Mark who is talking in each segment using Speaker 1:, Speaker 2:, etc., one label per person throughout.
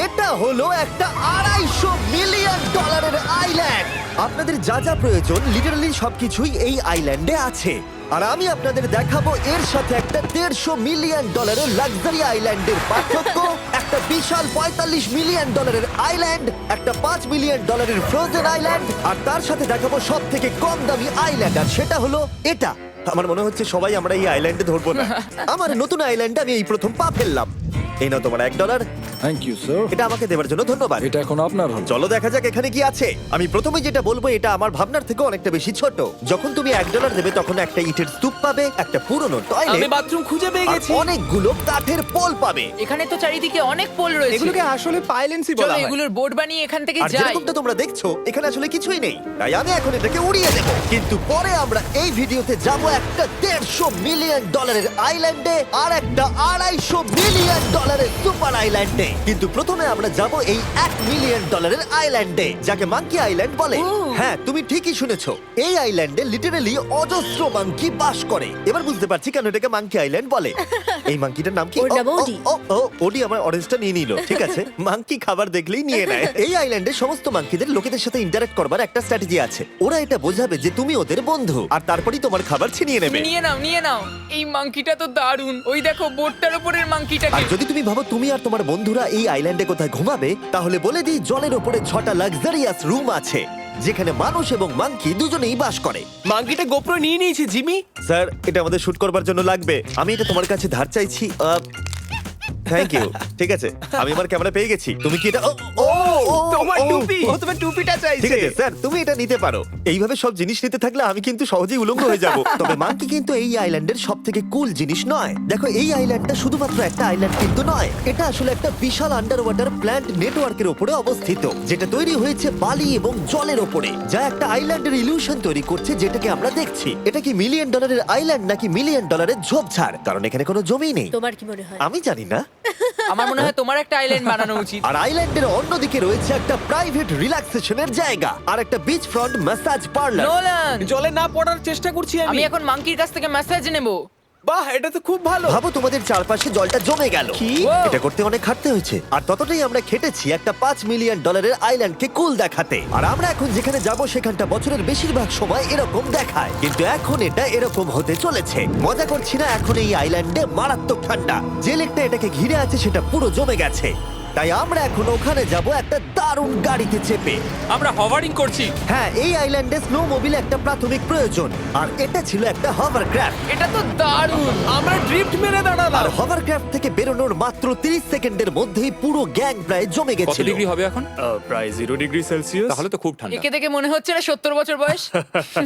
Speaker 1: এটা হলো একটা $250 মিলিয়ন আইল্যান্ড। আপনাদের যা যা প্রয়োজন লিটারালি সবকিছুই এই আইল্যান্ডে আছে। আর আমি আপনাদের দেখাবো এর সাথে একটা $150 মিলিয়ন লাক্সারি আইল্যান্ডের পার্থক্য, একটা বিশাল $45 মিলিয়ন আইল্যান্ড, একটা $5 মিলিয়ন ফ্রোজেন আইল্যান্ড, আর তার সাথে দেখাবো সব থেকে কম দামি আইল্যান্ড, আর সেটা হলো এটা। আমার মনে হচ্ছে সবাই আমরা এই আইল্যান্ডে ধরবো না। আমার নতুন আইল্যান্ডে আমি এই প্রথম পা ফেললাম। এই নাও তোমার $1।
Speaker 2: Thank you sir.
Speaker 1: এটা আমাকে দেওয়ার জন্য ধন্যবাদ।
Speaker 2: এটা এখন আপনার হল।
Speaker 1: চলো দেখা যাক এখানে কি আছে। আমি প্রথমে যেটা বলবো এটা আমার ভাবনার থেকে অনেকটা বেশি ছোট। যখন তুমি $1 দেবে তখন একটা ইটের স্তূপ পাবে, একটা পুরনো
Speaker 3: আমি
Speaker 1: টয়লেট,
Speaker 3: বাথরুম খুঁজে পেয়ে
Speaker 1: আর
Speaker 3: গেছি।
Speaker 1: অনেকগুলো কাঠের পোল পাবে।
Speaker 4: এখানে তো চারিদিকে অনেক পোল রয়েছে।
Speaker 3: এগুলোকে আসলে পাইলেন্সি
Speaker 4: চলো
Speaker 3: বলা হয়।
Speaker 4: এগুলোর বোর্ড বানিয়ে এখান থেকে
Speaker 1: আর
Speaker 4: যাই।
Speaker 1: যেরকমটা তোমরা দেখছো এখানে আসলে কিছুই নেই, তাই আমি এখন এটাকে উড়িয়ে দেব। কিন্তু পরে আমরা এই ভিডিওতে যাব একটা $150 মিলিয়ন আইল্যান্ডে আর একটা $250 মিলিয়ন সুপার আইল্যান্ডে। কিন্তু প্রথমে আমরা যাব এই $1 মিলিয়ন আইল্যান্ডে, যাকে মাঙ্কি আইল্যান্ড বলে। হ্যাঁ, তুমি ঠিকই শুনেছো, এই আইল্যান্ডে লিটারালি অজস্র মাঙ্কি বাস করে। এবার বুঝতে পারছি কেন এটাকে মাঙ্কি আইল্যান্ড বলে। এই মাঙ্কিটার নাম কি?
Speaker 5: ওর নাম ওডি।
Speaker 1: ওডি আমার অরেঞ্জটা নিয়ে নিল। ঠিক আছে, মাঙ্কি খাবার দেখলেই নিয়ে নেয়। এই আইল্যান্ডে সমস্ত মাঙ্কিদের লোকেদের সাথে ইন্টারঅ্যাক্ট করবার একটা স্ট্র্যাটেজি আছে। ওরা এটা বোঝাবে যে তুমি ওদের বন্ধু, আর তারপরেই তোমার খাবার ছিনিয়ে নেবে।
Speaker 4: নিয়ে নাও নিয়ে নাও। এই মাংকিটা তো দারুণ। ওই দেখো বোর্ডটার উপরের
Speaker 1: আর
Speaker 4: মাংকিটাকে।
Speaker 1: যদি তুমি ভাবো তুমি আর তোমার বন্ধুরা এই আইল্যান্ডে কোথায় ঘুমাবে, তাহলে বলে দিই জলের ওপরে 6টা লাক্সারিয়াস রুম আছে, যেখানে মানুষ এবং মাঙ্কি দুজনেই বাস করে।
Speaker 3: মাঙ্কিটা গোপ্রো নিয়ে নিয়েছে জিমি।
Speaker 1: স্যার, এটা আমাদের শুট করবার জন্য লাগবে। আমি এটা তোমার কাছে ধার চাইছি। Thank you. ঠিক আছে, আমি আমার ক্যামেরা পেয়ে গেছি। তুমি কি এটা
Speaker 3: তোমার টুপি। ও তোমার টুপিটা
Speaker 1: ঠিক
Speaker 3: চাইছে।
Speaker 1: আছে স্যার, তুমি এটা নিতে পারো। এইভাবে সব জিনিস নিতে থাকলে আমি কিন্তু সহজেই উলঙ্গ হয়ে যাব। তবে মাঙ্কি কিন্তু এই আইল্যান্ডের সব থেকে কুল জিনিস নয়। দেখো, এই আইল্যান্ডটা শুধুমাত্র একটা আইল্যান্ড কিন্তু নয়, এটা আসলে একটা বিশাল আন্ডার ওয়াটার প্ল্যান্ট নেটওয়ার্কের উপরে অবস্থিত, যেটা তৈরি হয়েছে বালি এবং জলের উপরে, যা একটা আইল্যান্ডের ইলিউশন তৈরি করছে, যেটাকে আমরা দেখছি। এটা কি $1 মিলিয়ন আইল্যান্ড নাকি $1 মিলিয়ন ঝোপঝাড়? কারণ এখানে কোনো জমি নেই।
Speaker 5: তোমার কি মনে হয়?
Speaker 1: আমি জানি না।
Speaker 4: আমার মনে হয় তোমার একটা আইল্যান্ড বানানো উচিত।
Speaker 1: আর আইল্যান্ডের অন্যদিকে রয়েছে একটা প্রাইভেট রিল্যাক্সেশনের জায়গা আর একটা beach front massage parlour.
Speaker 4: Nolan,
Speaker 3: জলে না পড়ার চেষ্টা করছি
Speaker 4: আমি
Speaker 3: আমি।
Speaker 4: এখন মাংকির কাছ থেকে মেসেজ নেব।
Speaker 3: বাহ, এটা তো খুব ভালো।
Speaker 1: ভাবো তোমাদের চারপাশে জলটা জমে গেল।
Speaker 3: কি?
Speaker 1: এটা করতে অনেক খাটতে হয়েছে, আর ততটাই আমরা খেটেছি একটা $5 মিলিয়ন আইল্যান্ডকে কুল দেখাতে। আর আমরা এখন যেখানে যাব সেখানটা বছরের বেশিরভাগ সময় এরকম দেখায়, কিন্তু এখন এটা এরকম হতে চলেছে। মজা করছি না, এখন এই আইল্যান্ডে মারাত্মক ঠান্ডা। যে লেকটা এটাকে ঘিরে আছে সেটা পুরো জমে গেছে, তাই আমরা এখন ওখানে যাব একটা দারুণ গাড়িতে চেপে।
Speaker 6: আমরা হভারিং করছি।
Speaker 1: হ্যাঁ, এই আইল্যান্ডে স্নো মোবিল একটা প্রাথমিক প্রয়োজন, আর এটা ছিল একটা হভারক্রাফট।
Speaker 4: এটা তো দারুণ।
Speaker 3: আমরা ড্রিফট মেরে
Speaker 1: আর
Speaker 3: দাঁড়ালাম।
Speaker 1: হভারক্রাফট থেকে বেরোনোর মাত্র 30 সেকেন্ডের মধ্যেই পুরো গ্যাং প্রায় জমে
Speaker 6: কত
Speaker 1: গেছিল।
Speaker 6: ডিগ্রি হবে এখন?
Speaker 7: প্রায় 0 ডিগ্রি সেলসিয়াস।
Speaker 6: তাহলে তো খুব ঠান্ডা।
Speaker 4: একে দেখে মনে হচ্ছে না 70 বছর বয়স।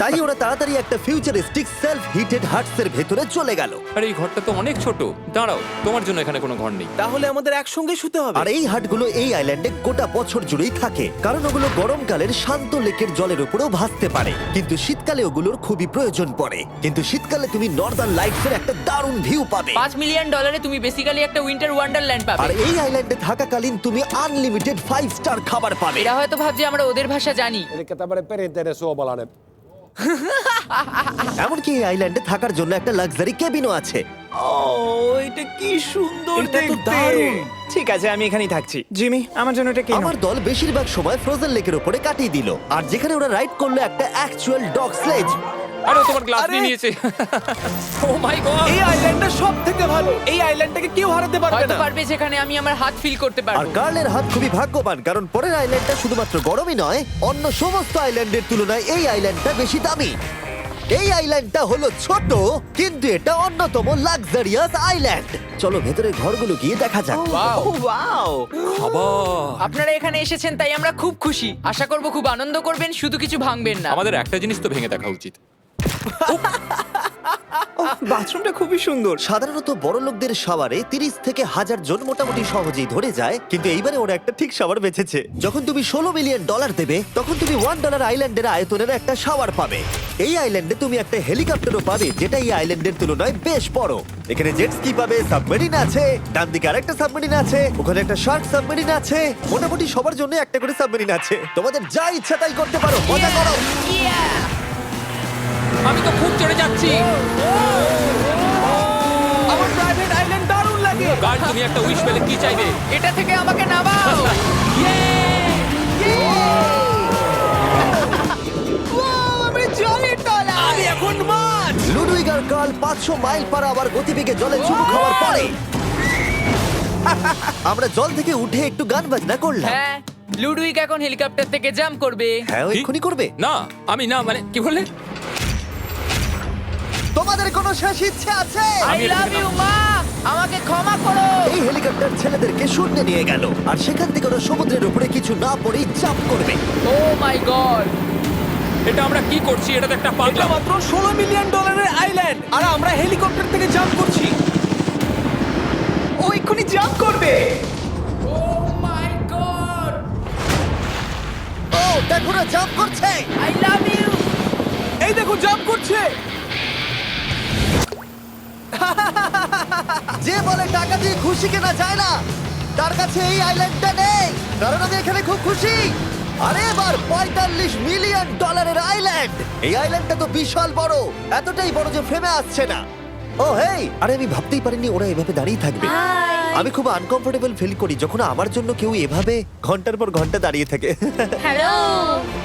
Speaker 1: তাই ওরা তাড়াতাড়ি একটা ফিউচারিস্টিক সেলফ হিটেড হাটস এর ভেতরে চলে গেল।
Speaker 6: আরে এই ঘরটা তো অনেক ছোট। দাঁড়াও, তোমার জন্য এখানে কোনো ঘর নেই।
Speaker 3: তাহলে আমাদের একসঙ্গে শুতে হবে।
Speaker 1: আর এই হাটগুলো এই আইল্যান্ডে গোটা বছর জুড়েই থাকে, কারণ ওগুলো গরমকালের শান্ত লেকের জলের উপরেও ভাসতে পারে, কিন্তু শীতকালে ওগুলোর খুবই প্রয়োজন পড়ে। কিন্তু শীতকালে তুমি নর্দার্ন লাইটস এর একটা দারুণ ভিউ পাবে।
Speaker 4: $5 মিলিয়ন তুমি বেসিক্যালি একটা উইন্টার ওয়ান্ডারল্যান্ড
Speaker 1: আর
Speaker 4: পাবে।
Speaker 1: এই আইল্যান্ডে থাকাকালীন তুমি আনলিমিটেড 5 স্টার খাবার পাবে।
Speaker 4: এরা হয়তো ভাবছে আমরা ওদের ভাষা জানি।
Speaker 8: Eli tämmöinen perinteinen suomalainen.
Speaker 1: এমনকি এই আইল্যান্ডে থাকার জন্য একটা লাক্সারি কেবিনও আছে।
Speaker 3: ও, এটা কি সুন্দর এটা তো দেখতে। দারুণ। ঠিক আছে, আমি এখানেই থাকছি। জিমি, আমার জন্য এটা কেন?
Speaker 1: আমার দল বেশিরভাগ সময় ফ্রোজেন লেকের উপরে কাটিয়ে দিল, আর যেখানে ওরা রাইড করলো একটা অ্যাকচুয়াল ডগ স্লেজ।
Speaker 6: আরে ও তোমার গ্লাস
Speaker 3: আরে!
Speaker 6: নিয়ে নিয়েছে। ও মাই গড!
Speaker 3: এই আইল্যান্ডটা সব থেকে ভালো। এই আইল্যান্ডটাকে কেউ হারাতে পারবে
Speaker 4: হয়তো
Speaker 3: না।
Speaker 4: পারবে, যেখানে আমি আমার হাত ফিল করতে
Speaker 1: আর
Speaker 4: পারবো।
Speaker 1: কার্লের হাত খুবই ভাগ্যবান, কারণ পরের আইল্যান্ডটা শুধুমাত্র গরমই নয়, অন্য সমস্ত আইল্যান্ডের তুলনায় এই আইল্যান্ডটা বেশি দামি। এই আইল্যান্ডটা হলো ছোট, কিন্তু এটা অন্যতম লাক্সারিয়াস আইল্যান্ড। চলো ভেতরে ঘরগুলো গিয়ে দেখা যাক।
Speaker 4: Wow!
Speaker 3: ও ওয়াও।
Speaker 6: খাবার।
Speaker 4: আপনারা এখানে এসেছেন তাই আমরা খুব খুশি। আশা করব খুব আনন্দ করবেন, শুধু কিছু ভাঙবেন না।
Speaker 6: আমাদের একটা জিনিস তো ভেঙে দেখা উচিত।
Speaker 3: বাথরুমটা খুবই সুন্দর।
Speaker 1: সাধারণত বড় লোকদের শাওয়ারে 30 থেকে 1000 জন মোটামুটি সহজেই ধরে যায়, কিন্তু এইবারে ওরা একটা ঠিক শাওয়ার বেঁচেছে। যখন তুমি $16 মিলিয়ন দেবে, তখন তুমি $1 আইল্যান্ডের আয়তনের একটা শাওয়ার পাবে। এই আইল্যান্ডে তুমি একটা হেলিকপ্টারও পাবে, যেটা এই আইল্যান্ডের তুলনায় বেশ বড়। এখানে জেট স্কি পাবে, সাবমেরিন আছে, ডান দিকে আরেকটা সাবমেরিন আছে, ওখানে একটা শার্ক সাবমেরিন আছে। মোটামুটি সবার জন্য একটা করে সাবমেরিন আছে। তোমাদের যা ইচ্ছা তাই করতে পারো, মজা করো।
Speaker 6: আমি তো খুব চড়ে যাচ্ছি।
Speaker 3: আমার প্রাইভেট আইল্যান্ড দারুণ লাগছে। আগে
Speaker 6: কাল তুমি একটা উইশ পেলে কি চাইবে?
Speaker 4: এটা থেকে আমাকে নামাও।
Speaker 3: আমি জলের তলায়
Speaker 2: আমি এখন মাছ।
Speaker 1: লুডুইগ আর কার্ল 500 মাইল পার আওয়ার গতিবেগে জলে চুমু খাওয়ার পরে আমরা জল থেকে উঠে একটু গান বাজনা করলাম।
Speaker 4: হ্যাঁ, লুডুইক এখন হেলিকপ্টার থেকে জাম্প করবে।
Speaker 1: হ্যাঁ ও
Speaker 6: কি?
Speaker 1: এক্ষুনি করবে।
Speaker 6: না, আমি না, মানে কি বললে?
Speaker 1: তোমাদের কোনো শেষ ইচ্ছে আছে?
Speaker 4: আই লাভ ইউ মা, আমাকে ক্ষমা করো।
Speaker 1: এই হেলিকপ্টার ছেলেদেরকে শূন্যে নিয়ে গেল আর সেখান থেকে ওরা সমুদ্রের উপরে কিছু না পড়েই জাম্প করবে।
Speaker 4: ও মাই গড,
Speaker 6: এটা আমরা কি করছি? এটা তো একটা
Speaker 2: এটা
Speaker 6: পাগলা।
Speaker 2: মাত্র $16 মিলিয়ন আইল্যান্ড আর আমরা হেলিকপ্টার থেকে জাম্প করছি।
Speaker 3: ও এক্ষুনি জাম্প করবে।
Speaker 4: ও মাই গড,
Speaker 1: ও দেখো না জাম্প করছে।
Speaker 4: I love you.
Speaker 2: এই দেখো জাম্প করছে।
Speaker 1: যে বলে টাকা দিয়ে খুশি কেনা যায় না, তার কাছে এই আইল্যান্ডটা নেই। কারণ আমি এখানে খুব খুশি। আরে এবার $45 মিলিয়ন আইল্যান্ড। এই আইল্যান্ডটা তো বিশাল বড়, এতটাই বড় যে ফ্রেমে আসছে না। ও হেই, আরে আমি ভাবতেই পারিনি ওরা এভাবে দাঁড়িয়ে থাকবে। আমি খুব আনকমফোর্টেবল ফিল করি যখন আমার জন্য কেউ এভাবে ঘন্টার পর ঘন্টা দাঁড়িয়ে থাকে।
Speaker 5: হ্যালো,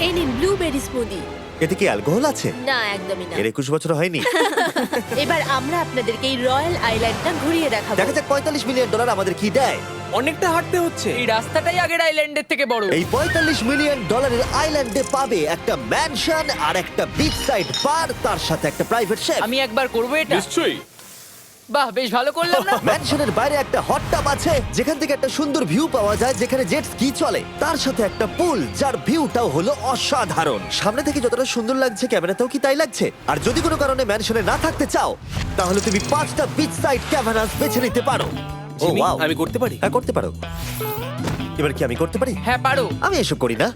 Speaker 5: এই নিন ব্লুবেরি স্মুদি।
Speaker 1: এতে কি অ্যালকোহল আছে?
Speaker 5: না, একদমই না।
Speaker 1: এর 21 বছর হয়নি।
Speaker 5: এবার আমরা আপনাদেরকে এই রয়্যাল আইল্যান্ডটা ঘুরিয়ে দেখাবো।
Speaker 1: দেখা যাক $45 মিলিয়ন আমাদের কি দেয়।
Speaker 2: অনেকটা হাঁটতে হচ্ছে।
Speaker 4: এই রাস্তাটাই আগের আইল্যান্ডের থেকে বড়।
Speaker 1: এই $45 মিলিয়ন আইল্যান্ডে পাবে একটা ম্যানশন আর একটা বিচ সাইড বার, তার সাথে একটা প্রাইভেট শেফ।
Speaker 4: আমি একবার করবো এটা।
Speaker 6: নিশ্চয়ই।
Speaker 4: বাহ, বেশ ভালো করলাম না?
Speaker 1: ম্যানশনের বাইরে একটা হট টাব আছে যেখান থেকে একটা সুন্দর ভিউ পাওয়া যায়, যেখানে জেট স্কি চলে। তার সাথে একটা পুল যার ভিউটাও হলো অসাধারণ। সামনে থেকে যতটা সুন্দর লাগছে ক্যামেরাতেও কি তাই লাগছে। আর যদি কোনো কারণে ম্যানশনে না থাকতে চাও তাহলে তুমি 5টা বিচ সাইড ক্যাভানাস বেছে নিতে পারো। ও
Speaker 2: জিমি,
Speaker 1: ওয়াও,
Speaker 2: আমি করতে পারি?
Speaker 1: হ্যাঁ করতে পারো। এবার কি আমি করতে পারি?
Speaker 4: হ্যাঁ পারো।
Speaker 1: আমি এসব করি না।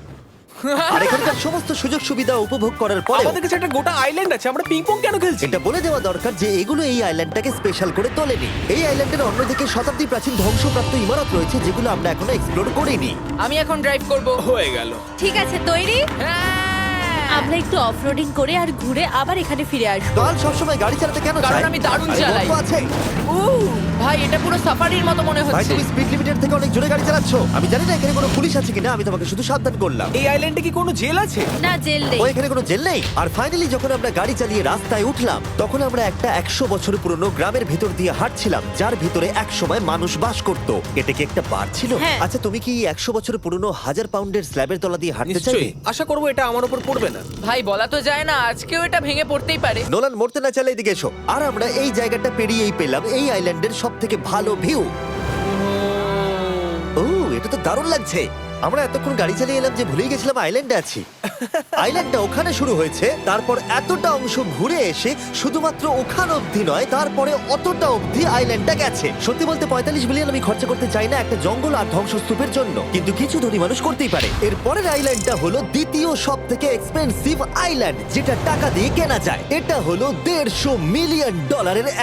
Speaker 1: আর এখানকার সমস্ত সুযোগ সুবিধা উপভোগ করার পরে
Speaker 2: আমাদের কাছে একটা গোটা আইল্যান্ড আছে, আমরা পিং পং কেন খেলছি?
Speaker 1: এটা বলে দেওয়া দরকার যে এগুলো এই আইল্যান্ডটাকে স্পেশাল করে তোলেনি। এই আইল্যান্ডের অন্যদিকে শতাব্দী প্রাচীন ধ্বংসপ্রাপ্ত ইমারত রয়েছে যেগুলো আমরা এখনো এক্সপ্লোর করিনি।
Speaker 4: আমি এখন ড্রাইভ করব।
Speaker 2: হয়ে গেল।
Speaker 5: ঠিক আছে, তৈরি?
Speaker 4: হ্যাঁ।
Speaker 5: আমরা একটু অফরোডিং করে আর ঘুরে আবার এখানে ফিরে আসবো।
Speaker 1: কাল সবসময় গাড়ি চালাতে কেন
Speaker 4: কারণ
Speaker 1: চায়?
Speaker 4: আমি দারুণ
Speaker 1: আরে
Speaker 4: চালাই।
Speaker 1: গল্প আছে।
Speaker 4: ভাই, এটা পুরো সাফারির মতো মনে
Speaker 1: ভাই
Speaker 4: হচ্ছে।
Speaker 1: তুমি স্পিড লিমিটের থেকে অনেক জোরে গাড়ি চালাচ্ছ। আমি জানি না এখানে কোনো পুলিশ আছে কিনা, আমি তোমাকে শুধু সাবধান করলাম।
Speaker 2: এই আইল্যান্ডে কি কোনো জেল আছে?
Speaker 5: না, জেল নেই।
Speaker 1: ও এখানে কোনো জেল নেই। আর ফাইনালি যখন আমরা গাড়ি চালিয়ে রাস্তায় উঠলাম তখন আমরা একটা 100 বছর পুরনো গ্রামের ভিতর দিয়ে হাঁটছিলাম যার ভিতরে এক সময় মানুষ বাস করত। এটা কি একটা বার ছিল?
Speaker 5: হ্যাঁ।
Speaker 1: আচ্ছা তুমি কি 100 বছর পুরনো 1000 পাউন্ডের স্ল্যাবের তলা দিয়ে হাঁটতে চাইবে?
Speaker 2: নিশ্চয়ই। আশা করবো এটা আমার উপর পড়বে না।
Speaker 4: ভাই, বলা তো যায় না, আজকেও এটা ভেঙে পড়তেই পারে।
Speaker 1: নোলান মরতে না চাইলে এদিকে এসো। আর আমরা এই জায়গাটা পেরিয়েই পেলাম এই আইল্যান্ডের সব থেকে ভালো ভিউ। ও এটা তো দারুণ লাগছে। আমরা এতক্ষণ গাড়ি চালিয়ে এলাম যে ভুলেই গেছিলাম আইল্যান্ডে আছি। আইল্যান্ডটা ওখানে শুরু হয়েছে, তারপর এতটা অংশ ঘুরে এসে শুধুমাত্র ওখান অবধি নয়, তারপরে অতটা অবধি আইল্যান্ডটা গেছে। সত্যি বলতে 45 মিলিয়ন আমি খরচা করতে চাই না একটা জঙ্গল আর ধ্বংসস্তূপের জন্য, কিন্তু কিছু ধনী মানুষ করতেই পারে। এর পরের আইল্যান্ডটা হলো দ্বিতীয় সব থেকে এক্সপেন্সিভ আইল্যান্ড, যেটা টাকা দিয়ে কেনা যায়। এটা হলো $150 মিলিয়ন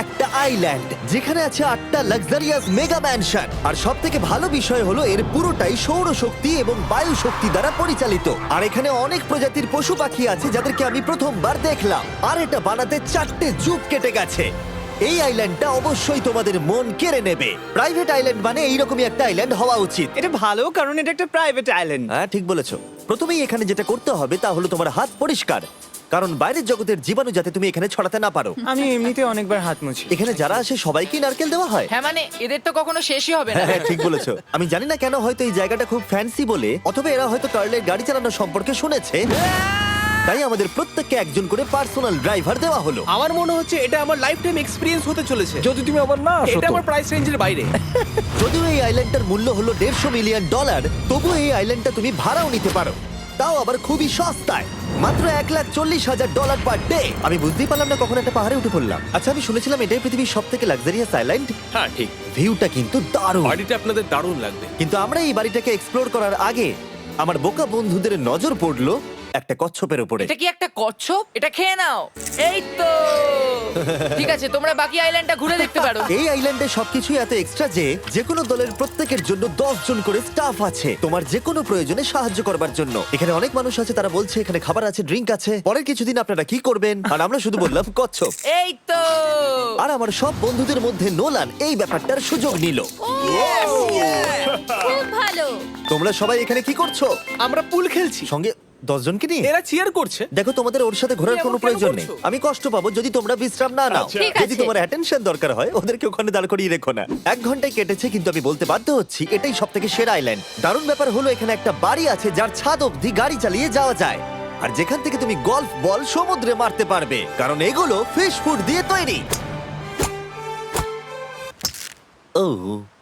Speaker 1: একটা আইল্যান্ড যেখানে আছে 8টা লাক্সারিয়াস মেগা ম্যানশন। আর সব থেকে ভালো বিষয় হলো এর পুরোটাই সৌরশক্তি এবং বায়ু শক্তি দ্বারা পরিচালিত। আর এখানে অনেক প্রজাতির পশু পাখি আছে যাদেরকে আমি প্রথমবার দেখলাম। আর এটা বানাতে 4টে যুগ কেটে গেছে। এই আইল্যান্ডটা অবশ্যই তোমাদের মন কেড়ে নেবে। প্রাইভেট আইল্যান্ড মানে এইরকমই একটা আইল্যান্ড হওয়া উচিত।
Speaker 3: এটা ভালো, কারণ এটা একটা প্রাইভেট আইল্যান্ড।
Speaker 1: হ্যাঁ ঠিক বলেছো। প্রথমেই এখানে যেটা করতে হবে তা হলো তোমার হাত পরিষ্কার, কারণ বাইরের জগতের জীবাণু যাতে তুমি এখানে ছড়াতে না পারো।
Speaker 3: আমি এমনিতে অনেকবার হাত মুছি।
Speaker 1: এখানে যারা আসে সবাইকেই নারকেল দেওয়া হয়।
Speaker 4: হ্যাঁ, মানে এদের তো কখনো শেষই হবে না।
Speaker 1: হ্যাঁ ঠিক বলেছো। আমি জানি না কেন, হয়তো এই জায়গাটা খুব ফ্যান্সি বলে, অথবা এরা হয়তো কার্লের গাড়ি চালানো সম্পর্কে শুনেছে, তাই আমাদের প্রত্যেককে একজন করে পার্সোনাল ড্রাইভার দেওয়া হলো।
Speaker 2: আমার মনে হচ্ছে এটা আমার লাইফ টাইম এক্সপিরিয়েন্স হতে চলেছে।
Speaker 7: যদি তুমি আবার না আসো
Speaker 2: এটা
Speaker 7: তো।
Speaker 2: আমার প্রাইস রেঞ্জের বাইরে।
Speaker 1: যদিও এই আইল্যান্ডটার মূল্য হলো $150 মিলিয়ন, তবুও এই আইল্যান্ডটা তুমি ভাড়াও নিতে পারো, তাও আবার খুবই সস্তায়, মাত্র $1,40,000 পার ডে। আমি বুঝতেই পারলাম না কখন একটা পাহাড়ে উঠে পড়লাম। আচ্ছা আমি শুনেছিলাম এটাই পৃথিবীর সব থেকে লাক্সারিয়াস আইল্যান্ড।
Speaker 2: হ্যাঁ ঠিক।
Speaker 1: ভিউটা কিন্তু দারুণ।
Speaker 2: বাড়িটা আপনাদের দারুণ লাগবে।
Speaker 1: কিন্তু আমরা এই বাড়িটাকে এক্সপ্লোর করার আগে আমার বোকা বন্ধুদের নজর পড়লো একটা কচ্ছপের উপরে।
Speaker 4: এটা কি একটা কচ্ছপ? এটা খেয়ে নাও। এই তো ঠিক আছে, তোমরা বাকি আইল্যান্ডটা ঘুরে দেখতে পারো।
Speaker 1: এই আইল্যান্ডে সবকিছুই এত এক্সট্রা যে কোনো দলের প্রত্যেকের জন্য 10 জন করে স্টাফ আছে তোমার যে কোনো প্রয়োজনে সাহায্য করবার জন্য। এখানে অনেক মানুষ আছে, তারা বলছে এখানে খাবার আছে, ড্রিঙ্ক আছে, পরের কিছুদিন আপনারা কি করবেন, আর আমরা শুধু বললাম কচ্ছপ।
Speaker 4: এই তো
Speaker 1: আর আমার সব বন্ধুদের মধ্যে নোলান এই ব্যাপারটার সুযোগ নিল।
Speaker 5: খুব ভালো।
Speaker 1: তোমরা সবাই এখানে কি করছো?
Speaker 2: আমরা পুল খেলছি,
Speaker 1: সঙ্গে 10 জনকে নিয়ে?
Speaker 2: এরা চিয়ার করছে।
Speaker 1: দেখো, তোমাদের ওর সাথে ঘোরার
Speaker 2: তুমি
Speaker 1: কোনো
Speaker 2: এমন কেন
Speaker 1: প্রয়োজন নেই।
Speaker 2: করছো?
Speaker 1: আমি কষ্ট পাবো যদি তোমরা বিশ্রাম না নাও।
Speaker 5: ঠিক
Speaker 1: যদি
Speaker 5: আছে।
Speaker 1: তোমার অ্যাটেনশন দরকার হয়, ওদেরকে ওখানে দাঁড় করিয়ে রেখো না। 1 ঘন্টায় কেটেছে, কিন্তু আমি বলতে বাধ্য হচ্ছি এটাই সব থেকে সেরা আইল্যান্ড। দারুণ ব্যাপার হলো এখানে একটা বাড়ি আছে যার ছাদ অবধি গাড়ি চালিয়ে যাওয়া যায়, আর যেখান থেকে তুমি গলফ বল সমুদ্রে মারতে পারবে, কারণ এগুলো ফিশ ফুড দিয়ে তৈরি। ও,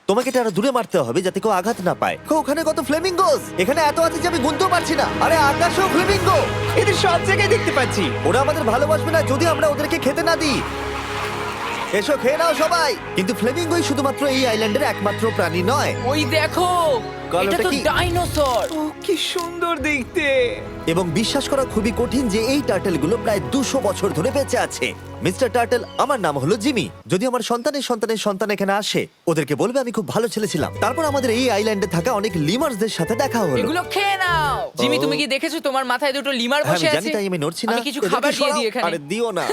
Speaker 1: তোমাকে এটা আরো দূরে মারতে হবে যাতে কেউ আঘাত না পায়। ওখানে কত ফ্লেমিঙ্গোস! এখানে এত আছে যে আমি গুনতেও পারছি না। আরে আকাশেও ফ্লেমিঙ্গো!
Speaker 3: এদের সব জায়গায় দেখতে পাচ্ছি।
Speaker 1: ওরা আমাদের ভালোবাসবে না যদি আমরা ওদেরকে খেতে না দিই। এসো, খেয়ে নাও সবাই। কিন্তু ফ্লেমিঙ্গোই শুধুমাত্র এই আইল্যান্ডের একমাত্র প্রাণী নয়।
Speaker 4: ওই দেখো,
Speaker 1: কালোটা
Speaker 4: এটা তো
Speaker 1: কি?
Speaker 4: ডাইনোসর।
Speaker 3: ও কি সুন্দর দেখতে।
Speaker 1: এবং বিশ্বাস করা খুবই কঠিন যে এই টার্টেলগুলো প্রায় 200 বছর ধরে বেঁচে আছে। মিস্টার টার্টেল, আমার নাম হলো জিমি। যদি আমার সন্তানের সন্তানের সন্তান এখানে আসে, ওদেরকে বলবে আমি খুব ভালো ছেলে ছিলাম। তারপর আমাদের এই আইল্যান্ডে থাকা অনেক লিমার্সদের সাথে দেখা হলো।
Speaker 4: এগুলো খেয়ে নাও। জিমি, তুমি কি দেখেছো তোমার মাথায় দুটো লিমার
Speaker 1: হ্যাঁ,
Speaker 4: বসে
Speaker 1: আমি জানি,
Speaker 4: আছে?
Speaker 1: তাই আমি নড়ছি না।
Speaker 4: আমি কিছু
Speaker 1: এদেরকে
Speaker 4: খাবার দিয়ে
Speaker 1: সরাও।
Speaker 4: দিই এখানে।
Speaker 1: আরে দিও না।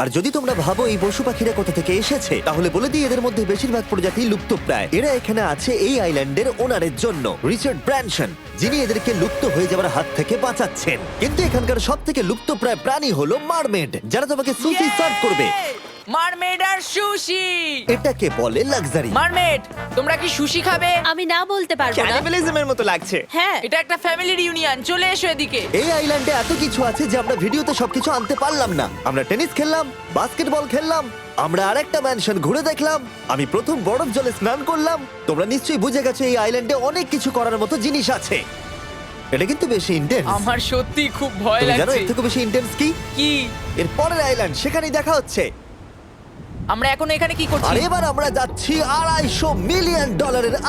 Speaker 1: আর যদি তোমরা ভাবো এই পশু পাখিরা কোথা থেকে এসেছে, তাহলে বলে দিই এদের মধ্যে বেশিরভাগ প্রজাতি লুপ্তপ্রায়। এরা এখানে আছে এই আইল্যান্ডের ওনারের জন্য, রিচার্ড ব্র্যানসন, যিনি এদেরকে লুপ্ত হয়ে যাওয়ার হাত থেকে বাঁচাচ্ছেন। কিন্তু এখানকার সব থেকে লুপ্তপ্রায় প্রাণী হলো মারমেড, যারা তোমাকে সুশি সার্ভ করবে।
Speaker 4: মারমেড আর সুশি।
Speaker 1: এটাকে বলে লাক্সারি।
Speaker 4: মারমেড, তোমরা কি সুশি খাবে?
Speaker 5: আমি না বলতে পারবো না।
Speaker 3: ক্যানিবালিজমের মতো লাগছে।
Speaker 5: হ্যাঁ,
Speaker 4: এটা একটা ফ্যামিলি রিউনিয়ন, চলে এসো এদিকে।
Speaker 1: এই আইল্যান্ডে এত কিছু আছে যে আমরা ভিডিওতে সবকিছু আনতে পারলাম না। আমরা টেনিস খেললাম, বাস্কেটবল খেললাম, আমরা আরেকটা ম্যানশন ঘুরে দেখলাম, আমি প্রথম বরফ জলে স্নান করলাম। তোমরা নিশ্চয়ই বুঝে গেছো এই আইল্যান্ডে অনেক কিছু করার মতো জিনিস আছে। এটা কিন্তু বেশি ইন্টেন্স।
Speaker 4: আমার সত্যি খুব ভয়
Speaker 1: তুমি জানো
Speaker 4: লাগছে।
Speaker 1: এর থেকে বেশি ইন্টেন্স কি?
Speaker 4: কি?
Speaker 1: এর পরের আইল্যান্ড, সেখানেই দেখা হচ্ছে।
Speaker 4: আমরা এখন এখানে কি
Speaker 1: আর
Speaker 4: করছি?
Speaker 1: এবার আমরা যাচ্ছি $250 মিলিয়ন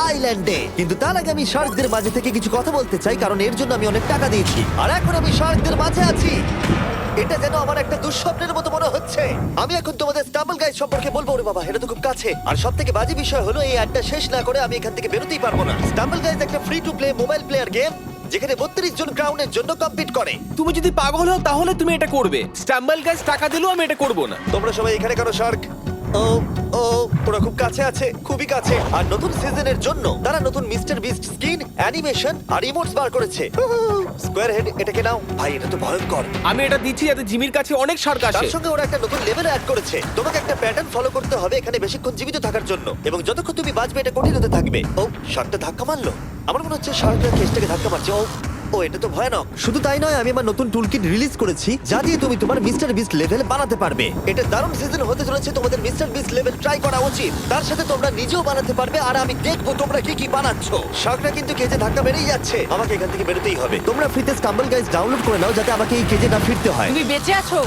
Speaker 1: আইল্যান্ডে। কিন্তু তার আগে আমি শার্কদের মাঝে থেকে কিছু কথা বলতে চাই, কারণ এর জন্য আমি অনেক টাকা দিয়েছি। আর এখন আমি শার্কদের মাঝে আছি। এটা যেন আমার একটা দুঃস্বপ্নের মতো মনে হচ্ছে। আমি এখন তোমাদের স্টাম্বল গাইড সম্পর্কে বলবো। ওরে বাবা, এটা তো খুব কাছে। আর সব থেকে বাজে বিষয় হলো এই অ্যাডটা শেষ না করে আমি এখান থেকে বেরোতেই পারবো না। স্টাম্বল গাইড একটা free to play mobile player game, যেখানে 32 জন ক্রাউনের জন্য কম্পিট করে।
Speaker 2: তুমি যদি পাগল হও তাহলে তুমি এটা করবে। স্ট্যাম্বল গাইজ টাকা দিলেও আমি এটা করব না।
Speaker 1: তোমরা সবাই এখানে কেন শার্ক? ও ও, ওরা খুব কাছে আছে, খুবই কাছে। আর নতুন সিজনের জন্য তারা নতুন মিস্টার বিস্ট স্কিন, অ্যানিমেশন আর ইমোটস বার করেছে। স্কোয়ার হেড, এটাকে নাও ভাই, এটা তো ভয়ঙ্কর।
Speaker 2: আমি এটা দিচ্ছি যাতে জিমির কাছে অনেক শার্ক আসে।
Speaker 1: তার সঙ্গে ওরা একটা নতুন লেভেল অ্যাড করেছে। তোমাকে একটা প্যাটার্ন ফলো করতে হবে এখানে বেশিক্ষণ জীবিত থাকার জন্য, এবং যতক্ষণ তুমি বাঁচবে এটা কঠিন হতে থাকবে। ও, শার্কটা ধাক্কা মারলো। আমার মনে হচ্ছে শার্কটা কেসটাকে ধাক্কা মারছে। ও, এটা তো ভয়ানক। শুধু তাই নয়, আমি আমার নতুন টুলকিট রিলিজ করেছি যা দিয়ে তুমি তোমার মিস্টার বিস্ট লেভেল বানাতে পারবে। এটা দারুণ সিজন হতে চলেছে, তোমাদের মিস্টার বিস্ট লেভেল ট্রাই করা উচিত। তার সাথে তোমরা নিজেও বানাতে পারবে, আর আমি দেখবো তোমরা কি কি বানাচ্ছো। শার্কটা কিন্তু কেজে ধাক্কা মেরেই যাচ্ছে, আমাকে এখান থেকে বেরোতেই হবে। তোমরা ফ্রিতে স্টাম্বল গাইজ ডাউনলোড করে নাও যাতে আমাকে এই কেজে না ফিরতে হয়।
Speaker 4: তুমি বেঁচে আছো?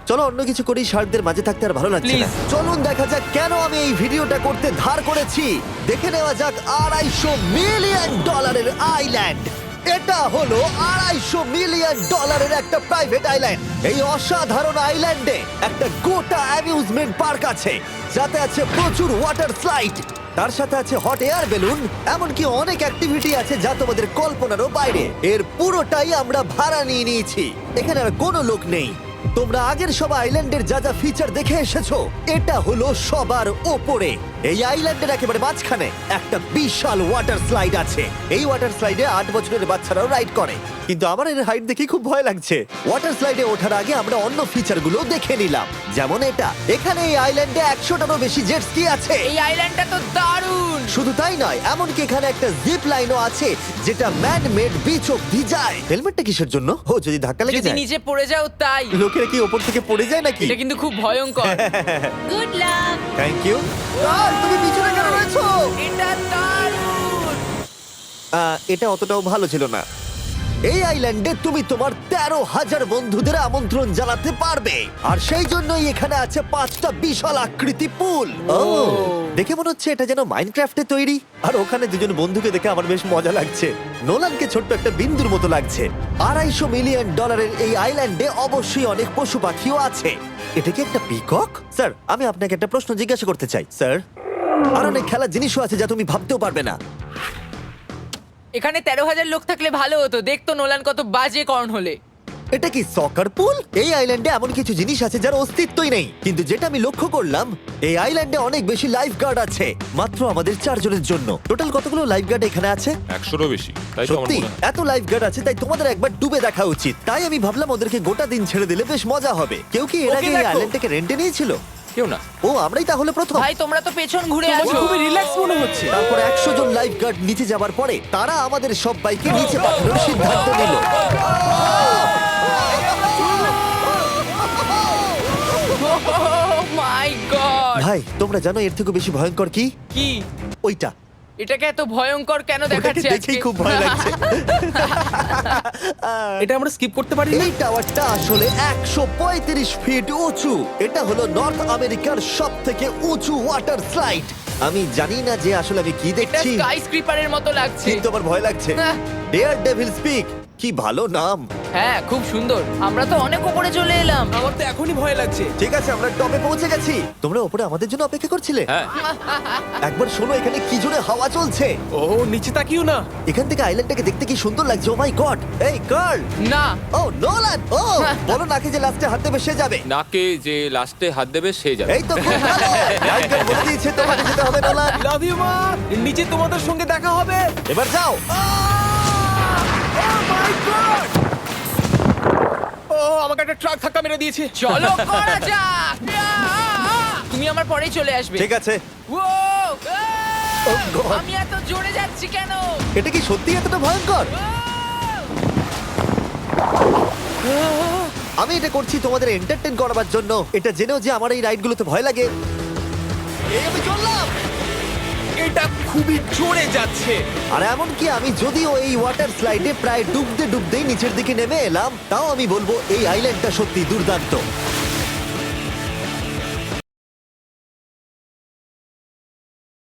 Speaker 1: চলো অন্য কিছু করি, শার্কদের মাঝে থাকতে আর ভালো লাগছে না।
Speaker 4: Please.
Speaker 1: চলুন দেখা যাক কেন আমি এই ভিডিওটা করতে ধার করেছি। দেখে নেওয়া যাক $250 মিলিয়ন আইল্যান্ড। এটা হলো $250 মিলিয়ন একটা প্রাইভেট আইল্যান্ড। এই অসাধারণ আইল্যান্ডে একটা গোটা অ্যামিউজমেন্ট পার্ক আছে, যাতে আছে প্রচুর ওয়াটার স্লাইড, তার সাথে আছে হট এয়ার বেলুন, এমনকি অনেক অ্যাক্টিভিটি আছে যা তোমাদের কল্পনারও বাইরে। এর পুরোটাই আমরা ভাড়া নিয়ে নিয়েছি। এখানে আর কোনো লোক নেই। তোমরা আগের সব আইল্যান্ডের যা যা ফিচার দেখে এসেছো, এটা হলো সবার ওপরে। এই আইল্যান্ডের একেবারে মাঝখানে একটা বিশাল ওয়াটার স্লাইড আছে। এই ওয়াটার স্লাইডে 8 বছরের বাচ্চারাও রাইড করে, কিন্তু আমার এর হাইট দেখে খুব ভয় লাগছে। ওয়াটার স্লাইডে ওঠার আগে আমরা অন্য ফিচারগুলো দেখে নিলাম, যেমন এটা। এখানে এই আইল্যান্ডে 100টারও বেশি জেট স্কি আছে।
Speaker 4: এই আইল্যান্ডটা তো দারুণ।
Speaker 1: শুধু তাই নয়, এমনকি এখানে একটা জিপ লাইনও আছে যেটা ম্যান মেড বিচ অব্দি যায়। হেলমেটটা কিসের জন্য? ও, যদি ধাক্কা লেগে
Speaker 4: যদি
Speaker 1: যায়।
Speaker 4: নিচে পড়ে যাও তাই।
Speaker 1: লোকেরা কি ওপর থেকে পড়ে যায় নাকি?
Speaker 4: এটা কিন্তু খুব ভয়ঙ্কর।
Speaker 5: Good luck.
Speaker 1: Thank you. তুমি পিছনে কেন রয়েছো?
Speaker 4: এটা দারুণ।
Speaker 1: এটা অতটাও ভালো ছিল না। এই আইল্যান্ডে তুমি তোমার 13,000 বন্ধুদের আমন্ত্রণ জানাতে পারবে। আর সেই জন্যই এখানে আছে 5টা বিশাল আকৃতি পুল। ও দেখে মনে হচ্ছে এটা যেন মাইনক্রাফটে তৈরি। আর ওখানে দুজন বন্ধুকে দেখে আমার বেশ মজা লাগছে। নোলানকে ছোট্ট একটা বিন্দুর মতো লাগছে। $250 মিলিয়ন এই আইল্যান্ডে অবশ্যই অনেক পশু পাখিও আছে। এটা কি একটা পিকক? স্যার, আমি আপনাকে একটা প্রশ্ন জিজ্ঞাসা করতে চাই স্যার। আর অনেক খেলার জিনিসও আছে যা তুমি ভাবতেও পারবে না।
Speaker 4: এখানে 13,000 লোক থাকলে ভালো হতো, দেখতো নোলান কত বাজে কর্ন হলে।
Speaker 1: এটা কি সকার পুল? এই আইল্যান্ডে এমন কিছু জিনিস আছে যার অস্তিত্বই নেই। কিন্তু যেটা আমি লক্ষ্য করলাম, এই আইল্যান্ডে অনেক বেশি লাইফ গার্ড আছে মাত্র আমাদের 4 জনের জন্য। টোটাল কতগুলো লাইফ গার্ড এখানে আছে?
Speaker 6: 100-রও বেশি, তাই তো আমার
Speaker 1: সত্যি
Speaker 6: মনে হয়।
Speaker 1: এত লাইফ গার্ড আছে, তাই তোমাদের একবার ডুবে দেখা উচিত। তাই আমি ভাবলাম ওদেরকে গোটা দিন ছেড়ে দিলে বেশ মজা হবে। কেউ কি এর
Speaker 2: ওকে
Speaker 1: আগে এই
Speaker 2: দেখো।
Speaker 1: আইল্যান্ডটাকে রেন্টে নিয়েছিল?
Speaker 6: কেউ না।
Speaker 1: ও, আমরাই তাহলে প্রথম।
Speaker 4: ভাই তোমরা তো পেছন ঘুরে
Speaker 2: তোমাকে
Speaker 4: আছো।
Speaker 2: খুবই রিল্যাক্স মনে হচ্ছে।
Speaker 1: তারপর 100 জন লাইফ গার্ড নিচে যাবার পরে তারা আমাদের সবাইকে নিচে পাঠানোর সিদ্ধান্ত নিল।
Speaker 4: মাই গড!
Speaker 1: ভাই, তোমরা জানো এর থেকে বেশি ভয়ঙ্কর কি?
Speaker 4: কি
Speaker 1: ওইটা।
Speaker 4: এটাকে এত ভয়ঙ্কর কেন
Speaker 1: ওটাকে
Speaker 4: দেখাচ্ছে আজকে?
Speaker 1: দেখেই খুব ভয় লাগছে।
Speaker 2: এটা আমরা স্কিপ করতে পারি না।
Speaker 1: এই টাওয়ারটা আসলে 135 ফিট উঁচু। এটা হলো নর্থ আমেরিকার সবথেকে উঁচু ওয়াটার স্লাইড। আমি জানি না যে আসলে আমি কি
Speaker 4: এটা
Speaker 1: দেখছি,
Speaker 4: স্কাই স্ক্রিপারের মতো লাগছে।
Speaker 1: কিন্তু আমার ভয় লাগছে।
Speaker 4: হ্যাঁ।
Speaker 1: ডেয়ার ডেভিল স্পিক, কি ভালো নাম।
Speaker 4: হ্যাঁ, খুব সুন্দর। আমরা তো অনেক উপরে চলে এলাম।
Speaker 2: আমার তো এখনই ভয় লাগছে।
Speaker 1: ঠিক আছে, আমরা টপে পৌঁছে গেছি। তোমরা উপরে আমাদের জন্য অপেক্ষা করছিলে?
Speaker 6: হ্যাঁ,
Speaker 1: একবার শোনো, এখানে কি জোরে হাওয়া চলছে।
Speaker 2: ও নিচে তাকিও না।
Speaker 1: এখান থেকে আইল্যান্ডটাকে দেখতে কি সুন্দর লাগছে। ও মাই গড! এই গার্ল!
Speaker 4: না,
Speaker 1: ও নোলান! ও বলো নাকি যে লাস্টে হাত দেবে সে যাবে।
Speaker 6: নাকে যে লাস্টে হাত দেবে সে যাবে।
Speaker 1: এই তো খুব ভালো। লাইফগার্ড বলে দিয়েছে তোমাকে যেতে হবে নোলান।
Speaker 2: লাভ ইউ মা। নিচে তোমাদের সঙ্গে দেখা হবে।
Speaker 1: এবার যাও।
Speaker 2: ও আমাকে একটা ট্রাক ধাক্কা মেরে দিয়েছে।
Speaker 4: চলো করা যাক। তুমি আমার পরেই চলে আসবে।
Speaker 1: ঠিক আছে।
Speaker 4: ও,
Speaker 1: Oh God!
Speaker 4: আমি এত জোরে যাচ্ছি কেন?
Speaker 1: এটা কি সত্যি এতটা ভয়ঙ্কর? আমি এটা করছি তোমাদের এন্টারটেইন করার জন্য। এটা জেনেও যে আমার এই রাইডগুলোতে ভয় লাগে। এই আমি চললাম।
Speaker 2: এটা খুবই জোরে যাচ্ছে।
Speaker 1: আর এমনকি আমি যদিও এই ওয়াটার স্লাইডে প্রায় ডুবতেই নিচের দিকে নেমে এলাম, তাও আমি বলবো এই আইল্যান্ডটা সত্যি দুর্দান্ত।